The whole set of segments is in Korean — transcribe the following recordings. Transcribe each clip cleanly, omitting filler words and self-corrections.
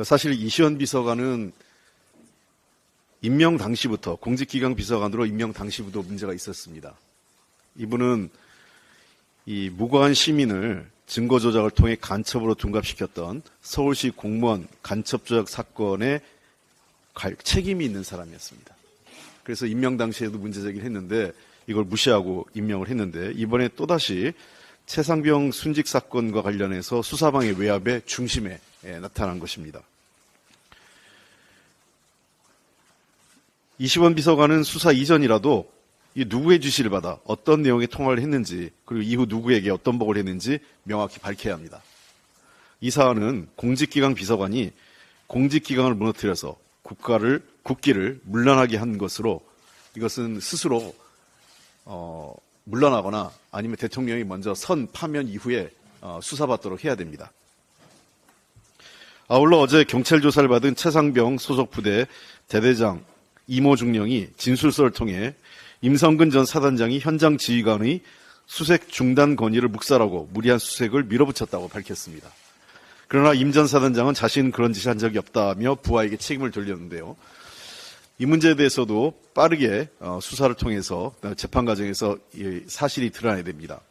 사실 이시원 비서관은 임명 당시부터 공직기강 비서관으로 임명 당시부터 문제가 있었습니다. 이분은 이 무고한 시민을 증거 조작을 통해 간첩으로 둔갑시켰던 서울시 공무원 간첩 조작 사건에 책임이 있는 사람이었습니다. 그래서 임명 당시에도 문제 제기를 했는데 이걸 무시하고 임명을 했는데 이번에 또다시 최상병 순직 사건과 관련해서 수사방해 외압의 중심에 나타난 것입니다. 이시원 비서관은 수사 이전이라도 이 누구의 지시를 받아 어떤 내용의 통화를 했는지 그리고 이후 누구에게 어떤 보고를 했는지 명확히 밝혀야 합니다. 이 사안은 공직기강 비서관이 공직기강을 무너뜨려서 국기를 물러나게 한 것으로 이것은 스스로 물러나거나 아니면 대통령이 먼저 선 파면 이후에 수사받도록 해야 됩니다. 아울러 어제 경찰 조사를 받은 최상병 소속 부대 대대장 이모 중령이 진술서를 통해 임성근 전 사단장이 현장 지휘관의 수색 중단 건의를 묵살하고 무리한 수색을 밀어붙였다고 밝혔습니다. 그러나 임 전 사단장은 자신은 그런 짓을 한 적이 없다며 부하에게 책임을 돌렸는데요. 이 문제에 대해서도 빠르게 수사를 통해서 재판 과정에서 사실이 드러나야 됩니다.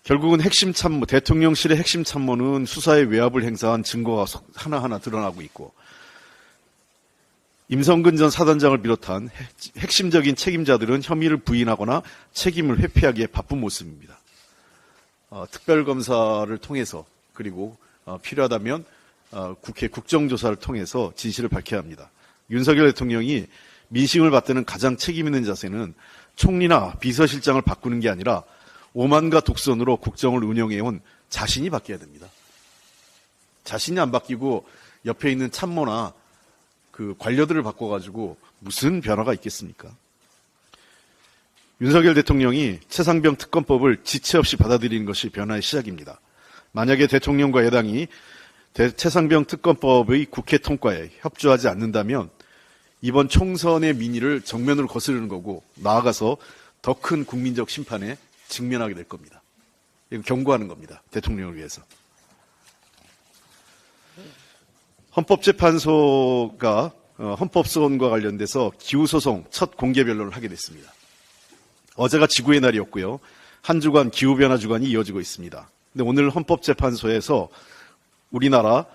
결국은 핵심 참모, 대통령실의 핵심 참모는 수사에 외압을 행사한 증거가 하나하나 드러나고 있고 임성근 전 사단장을 비롯한 핵심적인 책임자들은 혐의를 부인하거나 책임을 회피하기에 바쁜 모습입니다. 특별검사를 통해서 그리고 필요하다면 국회 국정조사를 통해서 진실을 밝혀야 합니다. 윤석열 대통령이 민심을 받드는 가장 책임 있는 자세는 총리나 비서실장을 바꾸는 게 아니라 오만과 독선으로 국정을 운영해온 자신이 바뀌어야 됩니다. 자신이 안 바뀌고 옆에 있는 참모나 그 관료들을 바꿔가지고 무슨 변화가 있겠습니까? 윤석열 대통령이 최상병 특검법을 지체 없이 받아들이는 것이 변화의 시작입니다. 만약에 대통령과 여당이 최상병 특검법의 국회 통과에 협조하지 않는다면 이번 총선의 민의를 정면으로 거스르는 거고 나아가서 더 큰 국민적 심판에 직면하게 될 겁니다. 이거 경고하는 겁니다. 대통령을 위해서. 헌법재판소가 헌법소원과 관련돼서 기후소송 첫 공개 변론을 하게 됐습니다. 어제가 지구의 날이었고요. 한 주간 기후변화 주간이 이어지고 있습니다. 근데 오늘 헌법재판소에서 우리나라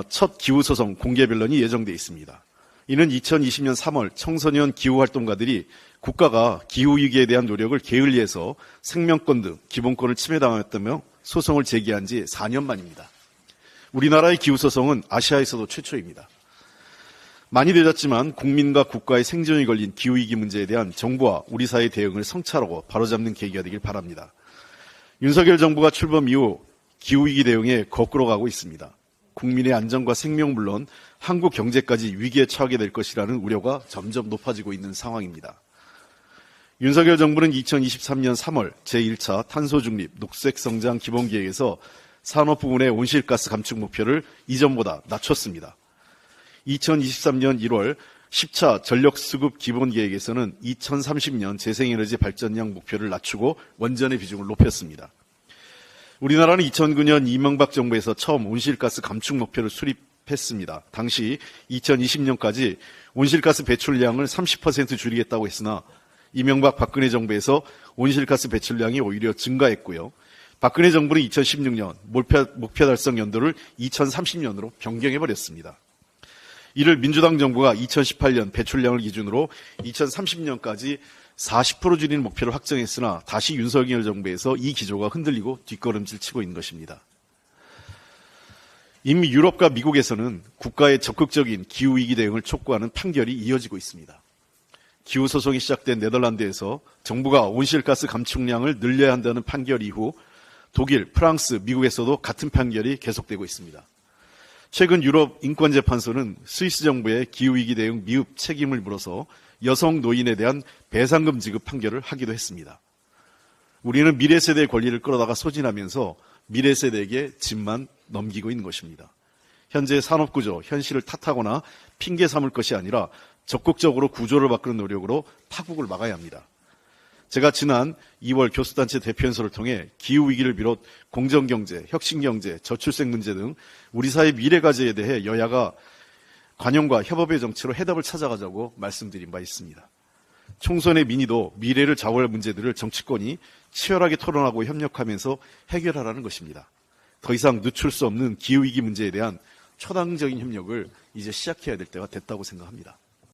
첫 기후소송 공개 변론이 예정되어 있습니다. 이는 2020년 3월 청소년 기후활동가들이 국가가 기후위기에 대한 노력을 게을리해서 생명권 등 기본권을 침해당했다며 소송을 제기한 지 4년 만입니다. 우리나라의 기후소송은 아시아에서도 최초입니다. 많이 늦었지만 국민과 국가의 생존이 걸린 기후위기 문제에 대한 정부와 우리 사회의 대응을 성찰하고 바로잡는 계기가 되길 바랍니다. 윤석열 정부가 출범 이후 기후위기 대응에 거꾸로 가고 있습니다. 국민의 안전과 생명 물론 한국 경제까지 위기에 처하게 될 것이라는 우려가 점점 높아지고 있는 상황입니다. 윤석열 정부는 2023년 3월 제1차 탄소중립 녹색성장 기본계획에서 산업 부문의 온실가스 감축 목표를 이전보다 낮췄습니다. 2023년 1월 10차 전력수급 기본계획에서는 2030년 재생에너지 발전량 목표를 낮추고 원전의 비중을 높였습니다. 우리나라는 2009년 이명박 정부에서 처음 온실가스 감축 목표를 수립했습니다. 당시 2020년까지 온실가스 배출량을 30% 줄이겠다고 했으나 이명박 박근혜 정부에서 온실가스 배출량이 오히려 증가했고요. 박근혜 정부는 2016년 목표 달성 연도를 2030년으로 변경해버렸습니다. 이를 민주당 정부가 2018년 배출량을 기준으로 2030년까지 40% 줄이는 목표를 확정했으나 다시 윤석열 정부에서 이 기조가 흔들리고 뒷걸음질 치고 있는 것입니다. 이미 유럽과 미국에서는 국가의 적극적인 기후위기 대응을 촉구하는 판결이 이어지고 있습니다. 기후소송이 시작된 네덜란드에서 정부가 온실가스 감축량을 늘려야 한다는 판결 이후 독일, 프랑스, 미국에서도 같은 판결이 계속되고 있습니다. 최근 유럽 인권재판소는 스위스 정부의 기후위기 대응 미흡 책임을 물어서 여성 노인에 대한 배상금 지급 판결을 하기도 했습니다. 우리는 미래 세대의 권리를 끌어다가 소진하면서 미래 세대에게 짐만 넘기고 있는 것입니다. 현재 산업구조, 현실을 탓하거나 핑계 삼을 것이 아니라 적극적으로 구조를 바꾸는 노력으로 파국을 막아야 합니다. 제가 지난 2월 교수단체 대표연설을 통해 기후위기를 비롯 공정경제, 혁신경제, 저출생 문제 등 우리 사회 미래과제에 대해 여야가 관용과 협업의 정치로 해답을 찾아가자고 말씀드린 바 있습니다. 총선의 민의도 미래를 좌우할 문제들을 정치권이 치열하게 토론하고 협력하면서 해결하라는 것입니다. 더 이상 늦출 수 없는 기후위기 문제에 대한 초당적인 협력을 이제 시작해야 될 때가 됐다고 생각합니다.